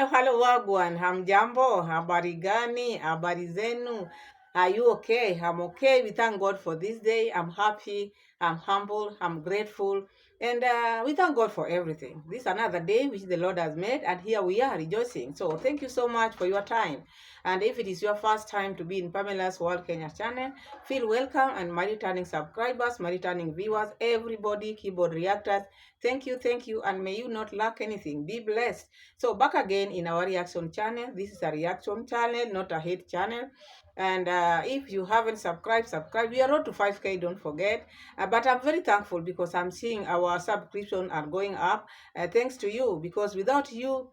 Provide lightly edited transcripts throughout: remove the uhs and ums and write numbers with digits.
Hello, wagwan. Hamjambo, habari gani, habari zenu. Are you okay? I'm okay. We thank God for this day. I'm happy, I'm humble, I'm grateful. And we thank God for everything. This is another day which the Lord has made, and here we are rejoicing. So thank you so much for your time. And if it is your first time to be in Pamela's World Kenya channel, feel welcome. And my returning subscribers, my returning viewers, everybody, keyboard reactors, thank you, and may you not lack anything. Be blessed. So back again in our reaction channel. This is a reaction channel, not a hate channel. And if you haven't subscribe. We are road to 5K, don't forget. But I'm very thankful because I'm seeing our subscription are going up. Thanks to you, because without you,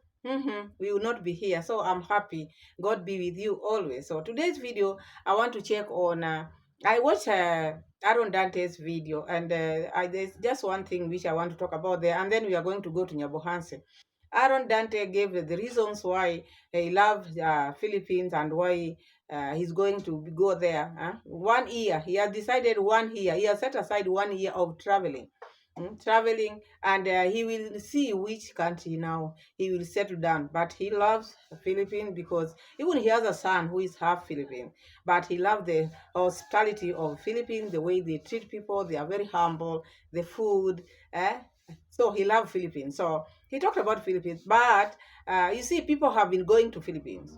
we will not be here. So I'm happy. God be with you always. So today's video, I want to check on. I watched Aaron Dante's video, and there's just one thing which I want to talk about there, and then we are going to go to Nyabohanse. Aaron Dante gave the reasons why he loves Philippines and why he's going to go there. 1 year, he has decided 1 year. He has set aside 1 year of traveling. Traveling, and he will see which country now he will settle down. But he loves Philippines because even he has a son who is half Philippine, but he loves the hospitality of Philippines, the way they treat people. They are very humble, the food. So he loves Philippines. So he talked about Philippines, but you see, people have been going to Philippines.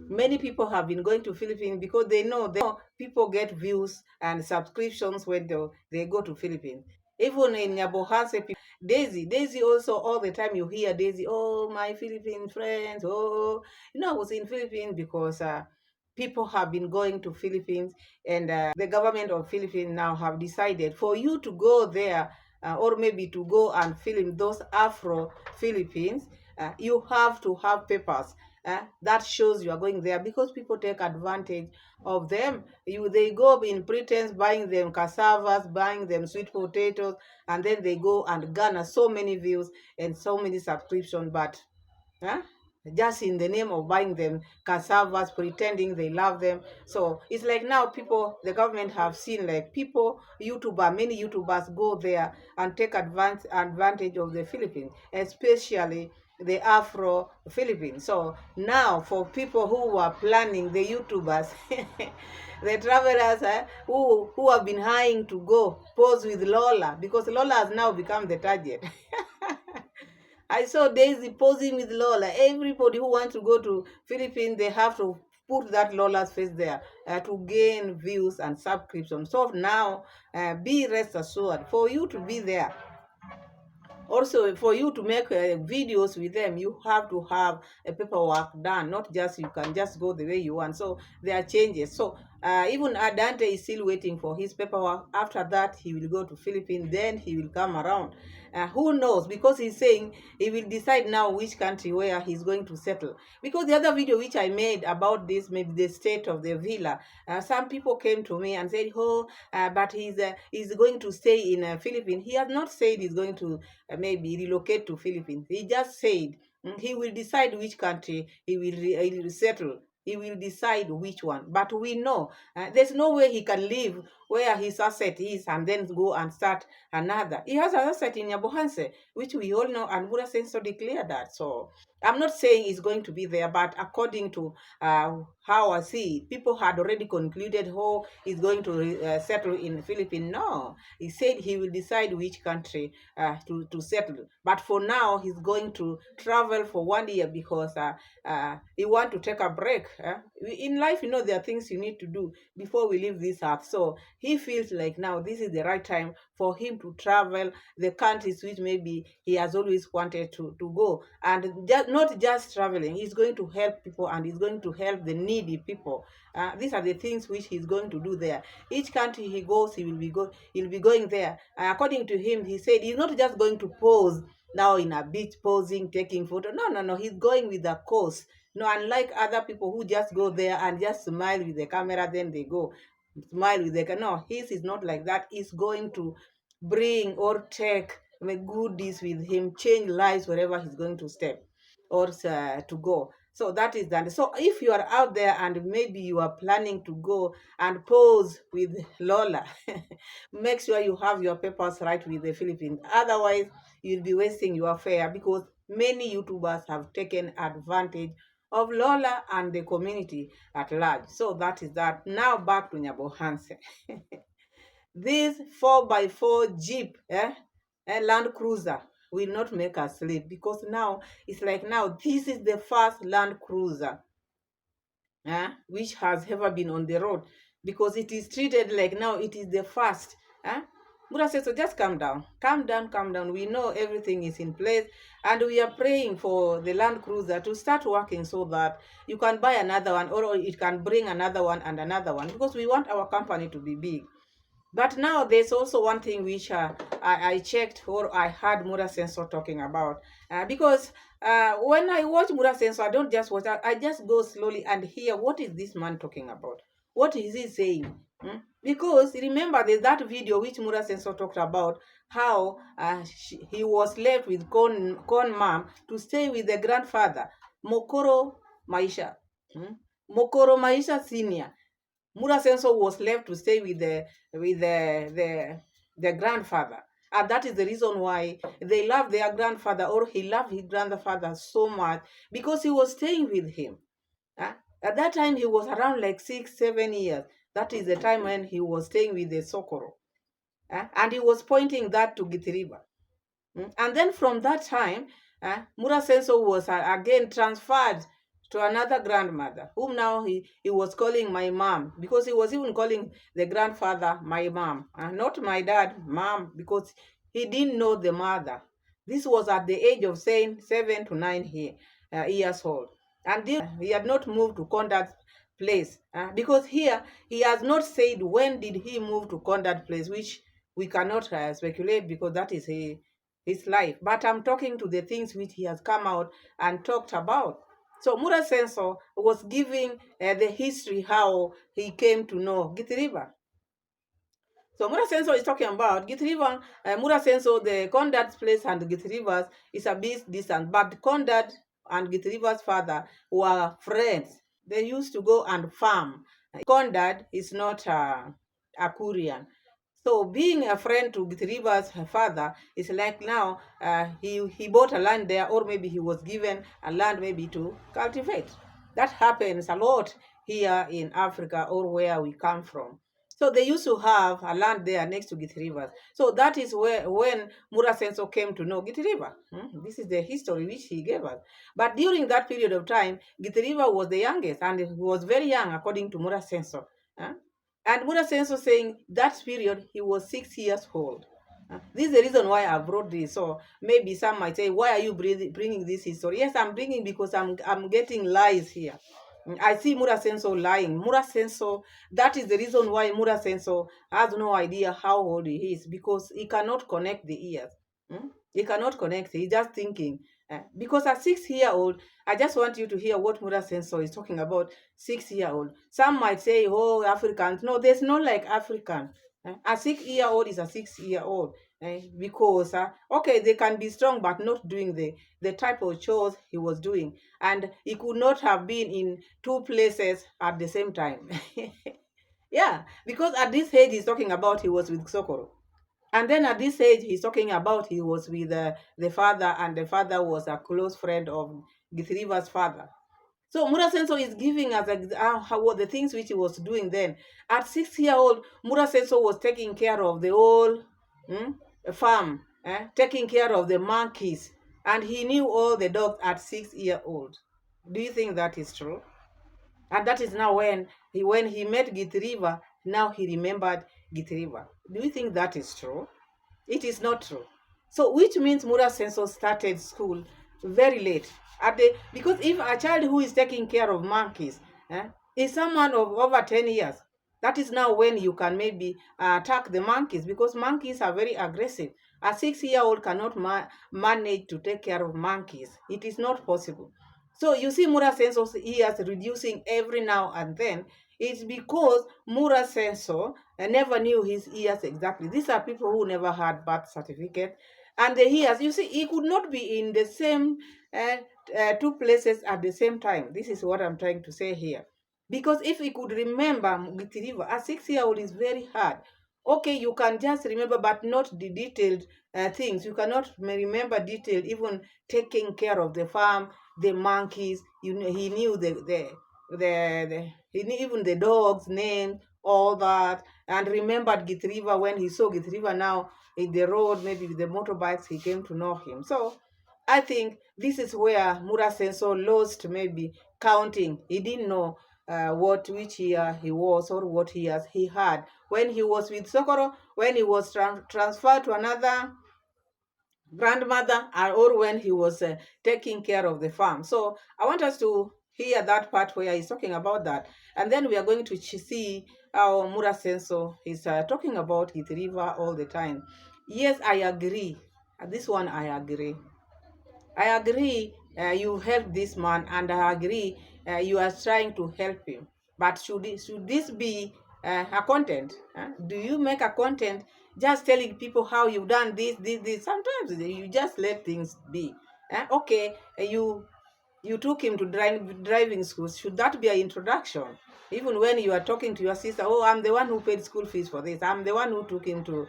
Many people have been going to Philippines because they know people get views and subscriptions when they go to Philippines. Even in Nyabohanse, Daisy also, all the time you hear Daisy, oh, my Philippine friends, oh. I was in Philippines because people have been going to Philippines, and the government of Philippines now have decided for you to go there, or maybe to go and film those Afro Philippines, you have to have papers that shows you are going there, because people take advantage of them. They go in pretense buying them cassavas, buying them sweet potatoes, and then they go and garner so many views and so many subscriptions, but just in the name of buying them cassavas, pretending they love them. So it's like now people, the government have seen like many YouTubers go there and take advantage of the Philippines, especially the Afro Philippines. So now for people who were planning, the YouTubers, the travelers who have been hiring to go pose with Lola, because Lola has now become the target. I saw Daisy posing with Lola. Everybody who wants to go to Philippines, they have to put that Lola's face there to gain views and subscriptions. So now, be rest assured, for you to be there, also for you to make videos with them, you have to have a paperwork done, not just you can just go the way you want. So there are changes. So even Adante is still waiting for his paperwork. After that, he will go to Philippines, then he will come around. Who knows, because he's saying he will decide now which country where he's going to settle. Because the other video which I made about this, maybe the state of the villa, some people came to me and said, oh, but he's going to stay in Philippines. He has not said he's going to maybe relocate to Philippines. He just said he will decide which country he will settle. He will decide which one. But we know there's no way he can live where his asset is and then go and start another. He has an asset in Nyabohanse, which we all know, and Muraseno declared that. So I'm not saying he's going to be there, but according to how I see it, people had already concluded how he's going to settle in the Philippines. No, he said he will decide which country to settle. But for now, he's going to travel for 1 year because he want to take a break. In life, there are things you need to do before we leave this earth. So he feels like now this is the right time for him to travel the countries which maybe he has always wanted to go. And not just traveling, he's going to help people, and he's going to help the needy people. These are the things which he's going to do there. Each country he goes, he'll be going there. According to him, he said he's not just going to pose now in a beach, posing, taking photo. No. He's going with a cause. No, unlike other people who just go there and just smile with the camera, then they go. Smile with the camera. No, his is not like that. He's going to bring or take goodies with him, change lives wherever he's going to step or to go. So that is that. So if you are out there and maybe you are planning to go and pose with Lola, make sure you have your papers right with the Philippines. Otherwise, you'll be wasting your fare, because Many YouTubers have taken advantage of Lola and the community at large. So that is that. Now back to Nyabohanse. This 4x4 Jeep, Land Cruiser will not make us sleep, because now it's like, now this is the first Land Cruiser which has ever been on the road, because it is treated like now it is the first. Buddha says, so just calm down, calm down, calm down. We know everything is in place, and we are praying for the Land Cruiser to start working so that you can buy another one, or it can bring another one and another one, because we want our company to be big. But now there's also one thing which I checked, or I heard Muraseno talking about. Because when I watch Muraseno, I don't just watch, I just go slowly and hear, what is this man talking about? What is he saying? Because remember, there's that video which Muraseno talked about, how he was left with con mom to stay with the grandfather, Mokoro Maisha. Mokoro Maisha Senior. Muraseno was left to stay with the grandfather. And that is the reason why they love their grandfather, or he loved his grandfather so much, because he was staying with him. At that time, he was around like 6-7 years. That is the time when he was staying with the Sokoro. And he was pointing that to Githiriba. And then from that time, Muraseno was again transferred to another grandmother, whom now he was calling my mom, because he was even calling the grandfather my mom, not my dad, mom, because he didn't know the mother. This was at the age of saying 7 to 9 years old. And he had not moved to Condat's place, because here he has not said when did he move to Condat place, which we cannot speculate, because that is his life. But I'm talking to the things which he has come out and talked about. So Muraseno was giving the history how he came to know Githiriba. So Muraseno is talking about Githiriba, Muraseno, the Condat's place and Githiriba's is a bit distant, but Condat and Githiriba's father were friends. They used to go and farm. Condat is not a Kurian. So being a friend to Githiriba's father is like, now he bought a land there, or maybe he was given a land maybe to cultivate. That happens a lot here in Africa, or where we come from. So they used to have a land there next to Githiriba. So that is when Muraseno came to know Githiriba. This is the history which he gave us. But during that period of time, Githiriba was the youngest, and he was very young according to Muraseno. And Muraseno saying that period he was 6 years old. This is the reason why I brought this. So maybe some might say, why are you bringing this history? Yes, I'm bringing because I'm getting lies here. I see Muraseno lying. Muraseno, that is the reason why Muraseno has no idea how old he is, because he cannot connect the ears. He cannot connect. He's just thinking. Because at 6-year-old, I just want you to hear what Muraseno is talking about. 6-year-old. Some might say, oh, Africans. No, there's no like African. A 6-year-old is a 6-year-old. Because, okay, they can be strong, but not doing the type of chores he was doing. And he could not have been in 2 places at the same time. Yeah, because at this age, he's talking about he was with Sokoro. And then at this age, he's talking about he was with the father, and the father was a close friend of Githiriba's father. So Muraseno is giving us what the things which he was doing then. At 6-year-old, Muraseno was taking care of the whole farm, taking care of the monkeys, and he knew all the dogs at 6-year-old. Do you think that is true? And that is now when he met Githiriba, now he remembered Githiriba. Do you think that is true? It is not true. So which means Muraseno started school very late. Because if a child who is taking care of monkeys is someone of over 10 years, that is now when you can maybe attack the monkeys, because monkeys are very aggressive. A 6-year-old cannot manage to take care of monkeys. It is not possible. So you see Muraseno's ears reducing every now and then. It's because Muraseno never knew his ears exactly. These are people who never had birth certificate. And the ears, you see, he could not be in the same 2 places at the same time. This is what I'm trying to say here. Because if he could remember Githiriba, a 6-year-old is very hard. Okay, you can just remember, but not the detailed things. You cannot remember detail, even taking care of the farm, the monkeys. You know, he knew he knew even the dog's name, all that, and remembered Githiriba when he saw Githiriba now in the road, maybe with the motorbikes, he came to know him. So I think this is where Muraseno lost maybe counting. He didn't know which year he was or what he had when he was with Sokoro, when he was transferred to another grandmother, or when he was taking care of the farm. So I want us to hear that part where he's talking about that, and then we are going to see how Muraseno is talking about Githiriba all the time. Yes, I agree. This one I agree. I agree you help this man, and I agree you are trying to help him. But should this be a content? Do you make a content just telling people how you've done this? Sometimes you just let things be. Okay, you took him to driving school. Should that be an introduction? Even when you are talking to your sister, oh, I'm the one who paid school fees for this. I'm the one who took him to,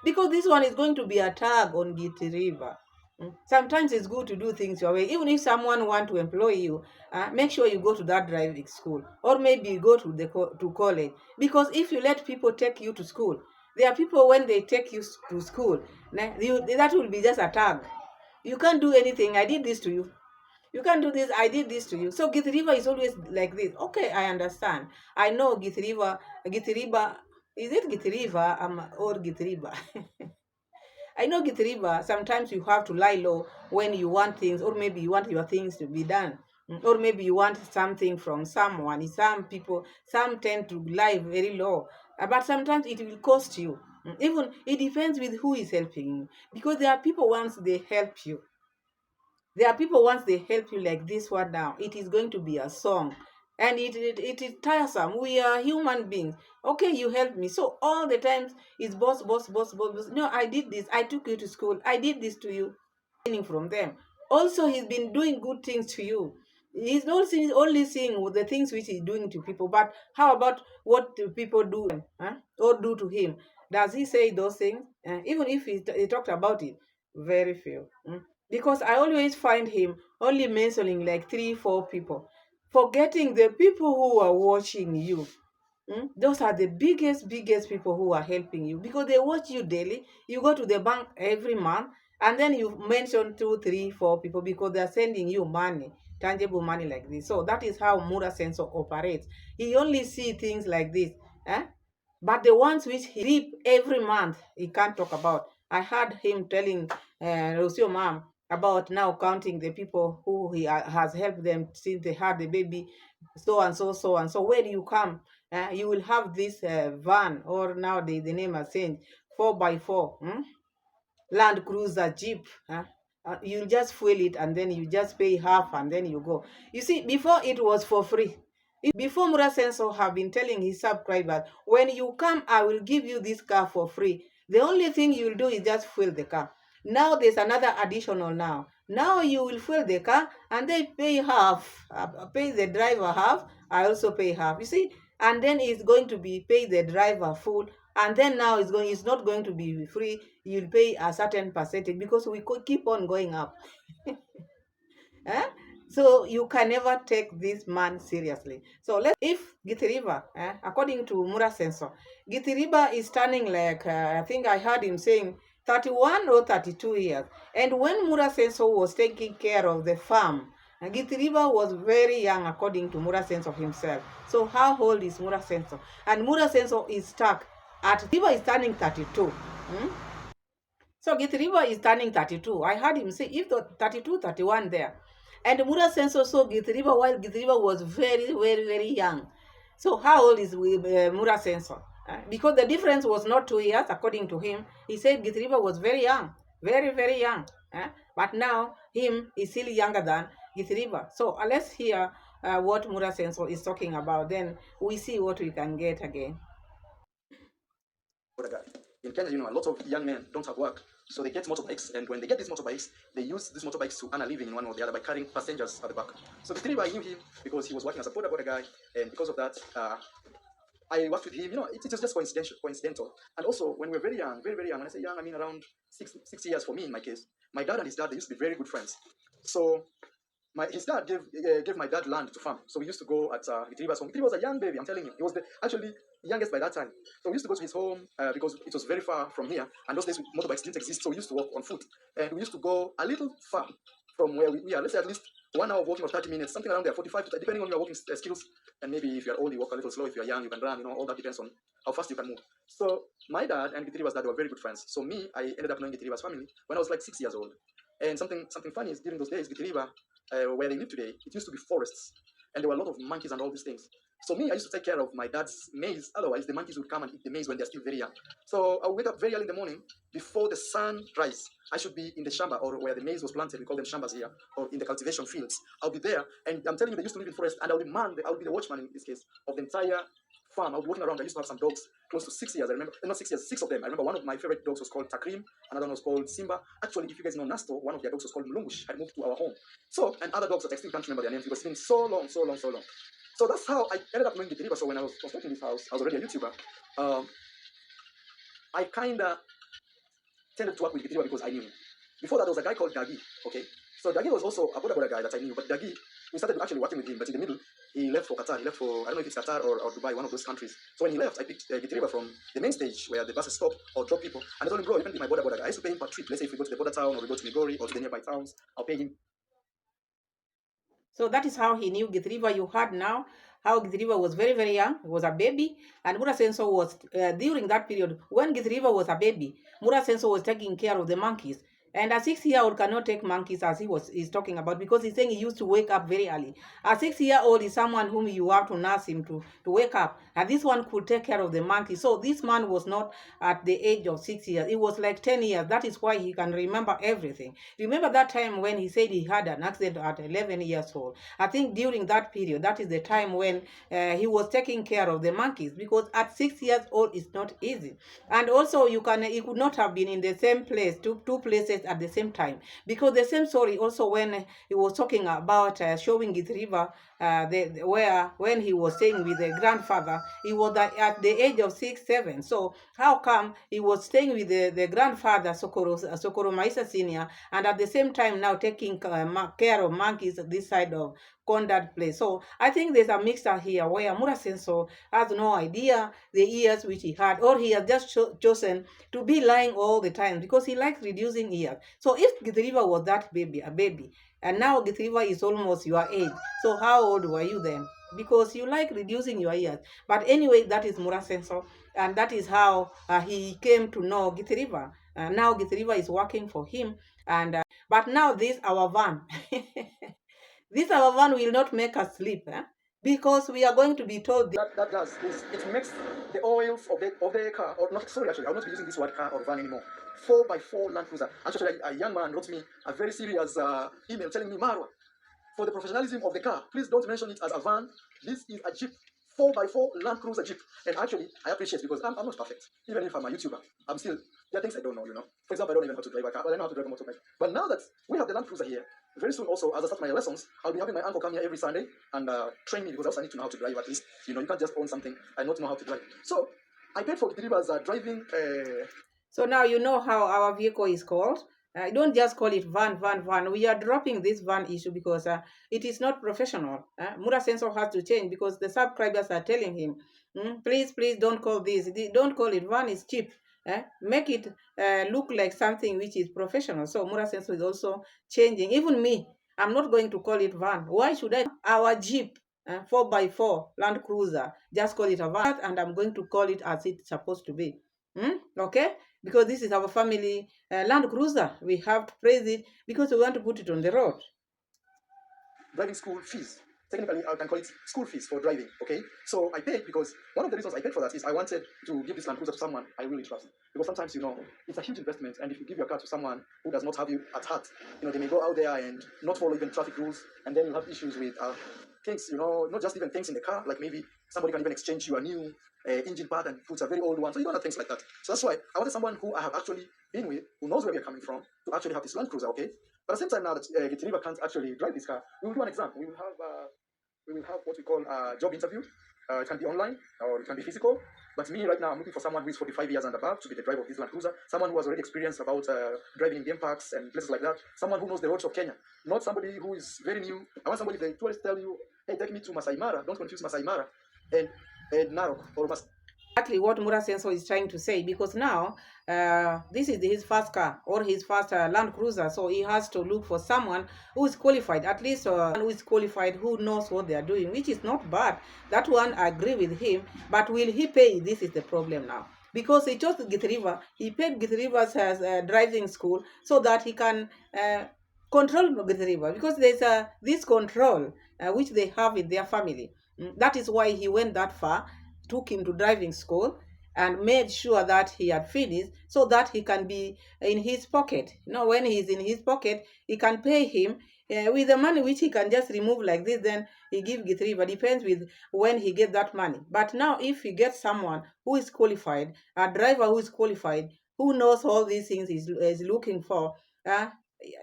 because this one is going to be a tag on Githiriba. Sometimes it's good to do things your way. Even if someone want to employ you, make sure you go to that driving school, or maybe you go to to college. Because if you let people take you to school, there are people when they take you to school, that will be just a tag. You can't do anything. I did this to you. You can't do this. I did this to you. So Githiriba is always like this. Okay, I understand. I know Githiriba. Is it Githiriba or Githiriba? I know Githiriba, sometimes you have to lie low when you want things, or maybe you want your things to be done. Or maybe you want something from someone. Some people, some tend to lie very low. But sometimes it will cost you. Even it depends with who is helping you. Because there are people once they help you, there are people once they help you like this one now, it is going to be a song. And it is tiresome. We are human beings. Okay, you help me. So all the times it's boss, boss, boss, boss, boss. No, I did this. I took you to school. I did this to you. From them. Also, he's been doing good things to you. He's not only seeing the things which he's doing to people, but how about what do people do or do to him? Does he say those things? Even if he talked about it, very few. Because I always find him only mentioning like 3, 4 people, forgetting the people who are watching you. Those are the biggest people who are helping you because they watch you daily. You go to the bank every month, and then you mention 2, 3, 4 people because they are sending you money, tangible money like this. So that is how Muraseno operates. He only see things like this. Eh? But the ones which he reap every month, he can't talk about. I heard him telling Rosio mom about now counting the people who he has helped them since they had the baby, so and so, so and so. When you come, you will have this van, or now the name has changed, 4x4. Land Cruiser, Jeep. You just fuel it and then you just pay half and then you go. You see, before it was for free. Before Muraseno have been telling his subscribers, when you come, I will give you this car for free. The only thing you'll do is just fuel the car. Now there's another additional now. Now you will fuel the car and they pay half. Pay the driver half. I also pay half. You see, and then it's going to be pay the driver full, and then now it's not going to be free. You'll pay a certain percentage because we could keep on going up. Eh? So you can never take this man seriously. So if Githiriba, according to Muraseno, Githiriba is turning like, I think I heard him saying 31 or 32 years. And when Muraseno was taking care of the farm, Githiriba was very young according to Muraseno himself. So how old is Muraseno? And Muraseno is stuck at, Githiriba is turning 32. So Githiriba is turning 32. I heard him say if the 32, 31 there. And Muraseno saw Githiriba while Githiriba was very, very, very young. So how old is Muraseno? Because the difference was not 2 years, according to him. He said Githiriba was very young, very, very young. But now him is still younger than Githiriba. So let's hear what Muraseno is talking about. Then we see what we can get again. In Kenya, a lot of young men don't have work, so they get motorbikes, and when they get these motorbikes, they use these motorbikes to earn a living in one or the other by carrying passengers at the back. So Githiriba, I knew him because he was working as a border guy, and because of that, I worked with him. It was just coincidental. And also, when we were very young, very, very young, when I say young, I mean around 6 years for me in my case, my dad and his dad, they used to be very good friends. So his dad gave my dad land to farm. So we used to go at Githiriba's home. Githiriba was a young baby, I'm telling you. He was actually the youngest by that time. So we used to go to his home because it was very far from here. And those days motorbikes didn't exist, so we used to walk on foot. And we used to go a little far from where we are. Let's say at least 1 hour walking or 30 minutes, something around there, 45 to depending on your walking skills. And maybe if you're old, you walk a little slow. If you're young, you can run. All that depends on how fast you can move. So my dad and Githiriba's dad were very good friends. So I ended up knowing Githiriba's family when I was like 6 years old. And something funny is during those days, Githiriba, where they live today, it used to be forests, and there were a lot of monkeys and all these things. So I used to take care of my dad's maize. Otherwise, the monkeys would come and eat the maize when they're still very young. So I would wake up very early in the morning before the sun rises. I should be in the shamba, or where the maize was planted. We call them shambas here, or in the cultivation fields. I'll be there, and I'm telling you, they used to live in forest, and I'll be the watchman in this case of the entire farm. I was walking around. I used to have some dogs close to 6 years. I remember, not 6 years, 6 of them. I remember one of my favorite dogs was called Takrim. Another one was called Simba. Actually, if you guys know Nasto, one of their dogs was called Mulungush. Had moved to our home. So, and other dogs that I still can't remember their names because it's been so long. So that's how I ended up knowing Githiriba. So when I was constructing this house, I was already a YouTuber. I kind of tended to work with Githiriba because I knew him. Before that, there was a guy called Dagi. Okay, so Dagi was also a Boda guy that I knew, but Dagi, we started actually working with him, but in the middle, he left for Qatar. He left for, I don't know if it's Qatar or Dubai, one of those countries. So when he left, I picked Githiriba from the main stage where the buses stop or drop people. And I told him, bro, you can be my border guy. I used to pay him per trip. Let's say if we go to the border town or we go to Migori or to the nearby towns, I'll pay him. So that is how he knew Githiriba. You heard now how Githiriba was very, very young. He was a baby. And Muraseno was, during that period, when Githiriba was a baby, Muraseno was taking care of the monkeys. And a 6-year-old cannot take monkeys as he's talking about, because he's saying he used to wake up very early. A 6-year-old is someone whom you have to nurse him to wake up. And this one could take care of the monkeys. So this man was not at the age of 6 years. It was like 10 years. That is why he can remember everything. Remember that time when he said he had an accident at 11 years old. I think during that period, that is the time when he was taking care of the monkeys, because at 6 years old it's not easy. And also he could not have been in the same place, two places at the same time, because the same story also when he was talking about showing Githiriba when he was staying with the grandfather, he was at the age of 6, 7. So how come he was staying with the grandfather Sokoro Maisa Senior, and at the same time now taking care of monkeys this side of Condat place? So I think there's a mixture here where Muraseno has no idea the years which he had, or he has just chosen to be lying all the time because he likes reducing years. So if Githiriba was a baby, and now Githiriba is almost your age, so how old were you then? Because you like reducing your years. But anyway, that is Muraseno, and that is how he came to know Githiriba. Now Githiriba is working for him, and but now this our van. This our van will not make us sleep, because we are going to be told that does is it makes the oils of the car, or not, sorry, actually, I'll not be using this word car or van anymore. 4x4 Land Cruiser. Actually, a young man wrote me a very serious email telling me, Marwa, for the professionalism of the car, please don't mention it as a van. This is a Jeep. 4x4 Land Cruiser Jeep. And actually, I appreciate it because I'm not perfect. Even if I'm a YouTuber, there are things I don't know. For example, I don't even know how to drive a car, but I know how to drive a motorbike. But now that we have the Land Cruiser here, very soon also, as I start my lessons, I'll be having my uncle come here every Sunday and train me, because I also need to know how to drive at least. You can't just own something and not know how to drive. So I paid for Githiriba's driving. So now you know how our vehicle is called. Don't just call it van. We are dropping this van issue because it is not professional. Muraseno has to change, because the subscribers are telling him, please don't call this. Don't call it van, is cheap. Make it look like something which is professional. So Muraseno is also changing. Even me, I'm not going to call it van. Why should I? Our Jeep, 4x4 Land Cruiser, just call it a van, and I'm going to call it as it's supposed to be. Okay? Because this is our family Land Cruiser. We have to praise it because we want to put it on the road. Driving school fees. Technically, I can call it school fees for driving, okay? So I paid because one of the reasons I paid for that is I wanted to give this Land Cruiser to someone I really trust. Because sometimes, it's a huge investment, and if you give your car to someone who does not have you at heart, they may go out there and not follow even traffic rules, and then you have issues with things, not just even things in the car, like maybe somebody can even exchange you a new engine part and puts a very old one, so you don't have things like that. So that's why I wanted someone who I have actually been with, who knows where we are coming from, to actually have this Land Cruiser, okay? But at the same time, now that Githiriba can't actually drive this car, we will do an exam. We will have what we call a job interview. It can be online or it can be physical. But me right now, I'm looking for someone who is 45 years and above to be the driver of this Land Cruiser. Someone who has already experienced about driving in game parks and places like that. Someone who knows the roads of Kenya. Not somebody who is very new. I want somebody, if the tourists tell you, hey, take me to Masai Mara, don't confuse Masai Mara and, Narok or exactly what Muraseno is trying to say, because now this is his first car or his first Land Cruiser, so he has to look for someone who is qualified, at least who is qualified, who knows what they are doing, which is not bad. That one, I agree with him, but will he pay? This is the problem now. Because he chose Githiriba, he paid Githiriba's driving school so that he can control Githiriba, because there's this control which they have in their family. That is why he went that far, took him to driving school, and made sure that he had finished so that he can be in his pocket. When he's in his pocket, he can pay him with the money which he can just remove like this. Then he give Githiriba. Depends with when he get that money. But now, if he gets someone who is qualified, a driver who is qualified, who knows all these things is looking for,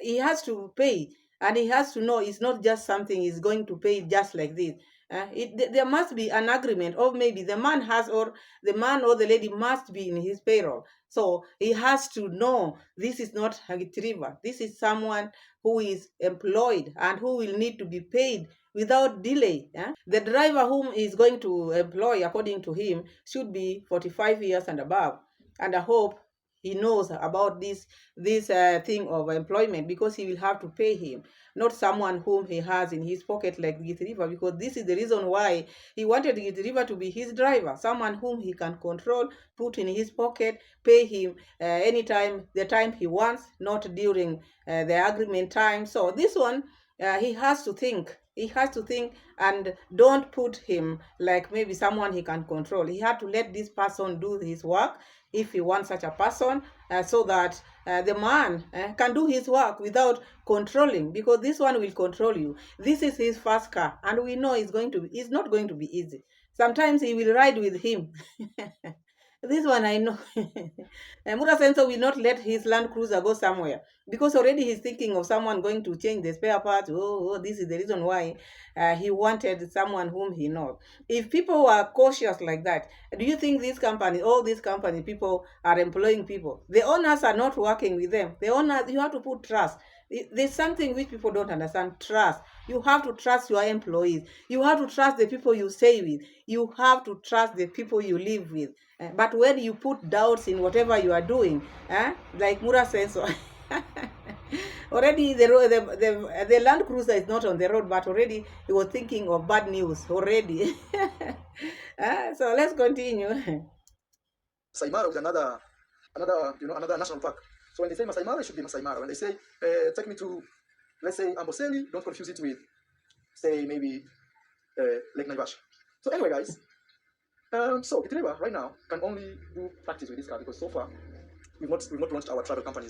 he has to pay, and he has to know it's not just something he's going to pay just like this. There must be an agreement, or maybe the man has, or the man or the lady must be in his payroll. So he has to know this is not a Githiriba. This is someone who is employed and who will need to be paid without delay. The driver whom he is going to employ, according to him, should be 45 years and above. And I hope he knows about this thing of employment, because he will have to pay him, not someone whom he has in his pocket like Githiriba, because this is the reason why he wanted Githiriba to be his driver, someone whom he can control, put in his pocket, pay him anytime, the time he wants, not during the agreement time. So this one, he has to think. He has to think, and don't put him like maybe someone he can control. He had to let this person do his work, if he wants such a person, so that the man can do his work without controlling, because this one will control you. This is his first car, and we know it's not going to be easy. Sometimes he will ride with him. This one I know. Muraseno will not let his Land Cruiser go somewhere, because already he's thinking of someone going to change the spare parts. This is the reason why he wanted someone whom he knows. If people were cautious like that, do you think all these companies, people are employing people? The owners are not working with them. The owners, you have to put trust. There's something which people don't understand: trust. You have to trust your employees. You have to trust the people you stay with. You have to trust the people you live with. But when you put doubts in whatever you are doing, like Mura says, already the Land Cruiser is not on the road, but already he was thinking of bad news already. So let's continue. Masai Mara with another national park. So when they say Masai Mara, it should be Masai Mara. When they say take me to, let's say, Amboseli, don't confuse it with, say, maybe Lake Naivasha. So anyway, guys, so Githiriba right now can only do practice with this car, because so far we've not launched our travel company.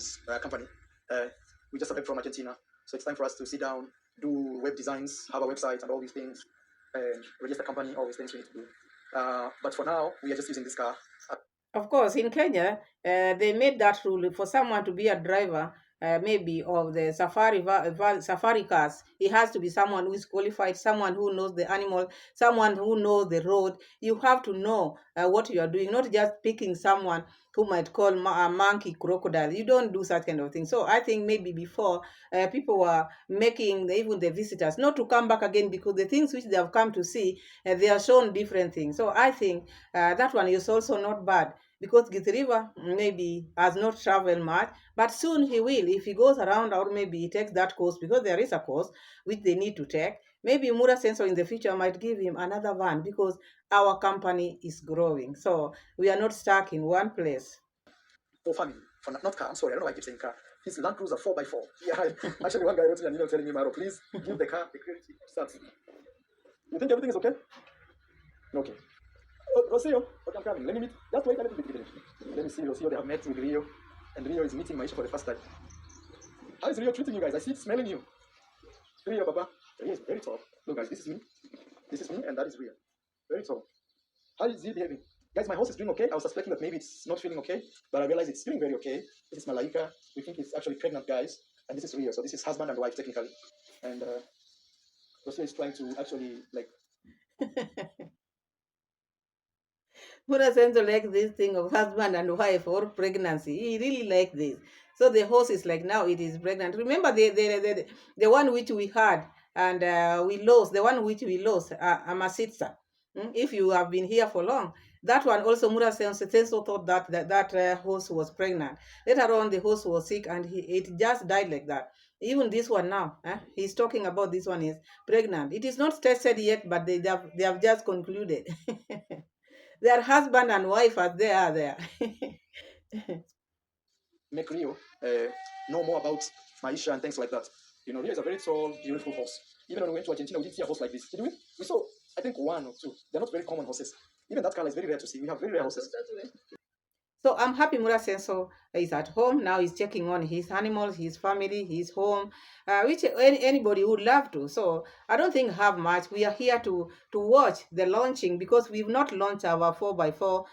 We just arrived from Argentina, so it's time for us to sit down, do web designs, have a website, and all these things, and register company, all these things we need to do. But for now, we are just using this car. Of course, in Kenya, they made that rule for someone to be a driver, maybe of the safari cars. It has to be someone who is qualified, someone who knows the animal, someone who knows the road. You have to know what you are doing, not just picking someone who might call a monkey crocodile. You don't do such kind of thing. So I think maybe before, people were making even the visitors not to come back again, because the things which they have come to see, they are shown different things. So I think that one is also not bad, because Githiriba maybe has not traveled much, but soon he will, if he goes around, or maybe he takes that course, because there is a course which they need to take. Maybe Muraseno in the future might give him another van, because our company is growing. So we are not stuck in one place. For family, for not car. I'm sorry, I don't know why I keep saying car. His Land Cruiser 4x4. Yeah, actually, one guy wrote me an email telling me, Maro, please give the car a credit start. You think everything is okay? Okay. Oh, Rosio, okay, I'm coming. Let me meet. Just wait a little bit. Let me see Rosio. They have met with Rio, and Rio is meeting Maisha for the first time. How is Rio treating you guys? I see it smelling you. Rio, Baba. Rio is very tall. Look, guys, this is me, and that is Rio. Very tall. How is he behaving? Guys, my horse is doing okay. I was suspecting that maybe it's not feeling okay, but I realized it's doing very okay. This is Malaika. We think it's actually pregnant, guys. And this is Rio. So this is husband and wife, technically. And Rosio is trying to actually, like, Muraseno like this thing of husband and wife or pregnancy. He really like this. So the horse is like, now it is pregnant. Remember the one which we had and we lost, the one which we lost, Amasitsa. If you have been here for long, that one also Muraseno thought that horse was pregnant. Later on, the horse was sick and it just died like that. Even this one now, he's talking about this one is pregnant. It is not tested yet, but they have just concluded. Their husband and wife as they are there. Make Rio know more about Maisha and things like that. You know, Rio is a very tall, beautiful horse. Even when we went to Argentina, we didn't see a horse like this. Did we? We saw, I think, one or two. They're not very common horses. Even that color is very rare to see. We have very rare horses. So I'm happy Muraseno is at home now. He's checking on his animals, his family, his home, which anybody would love to. So I don't think have much. We are here to watch the launching because we've not launched our 4x4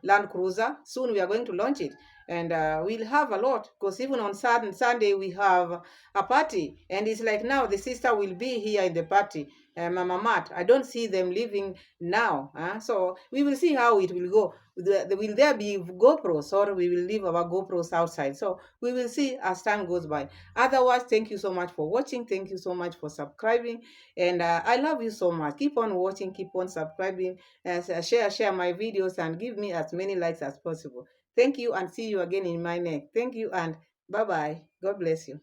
Land Cruiser. Soon we are going to launch it. And we'll have a lot because even on Sunday we have a party. And it's like now the sister will be here in the party. Mama Mat, I don't see them leaving now. So we will see how it will go. Will there be GoPros or we will leave our GoPros outside? So we will see as time goes by. Otherwise, thank you so much for watching. Thank you so much for subscribing. And I love you so much. Keep on watching, keep on subscribing, share my videos and give me as many likes as possible. Thank you and see you again in my next. Thank you and bye-bye. God bless you.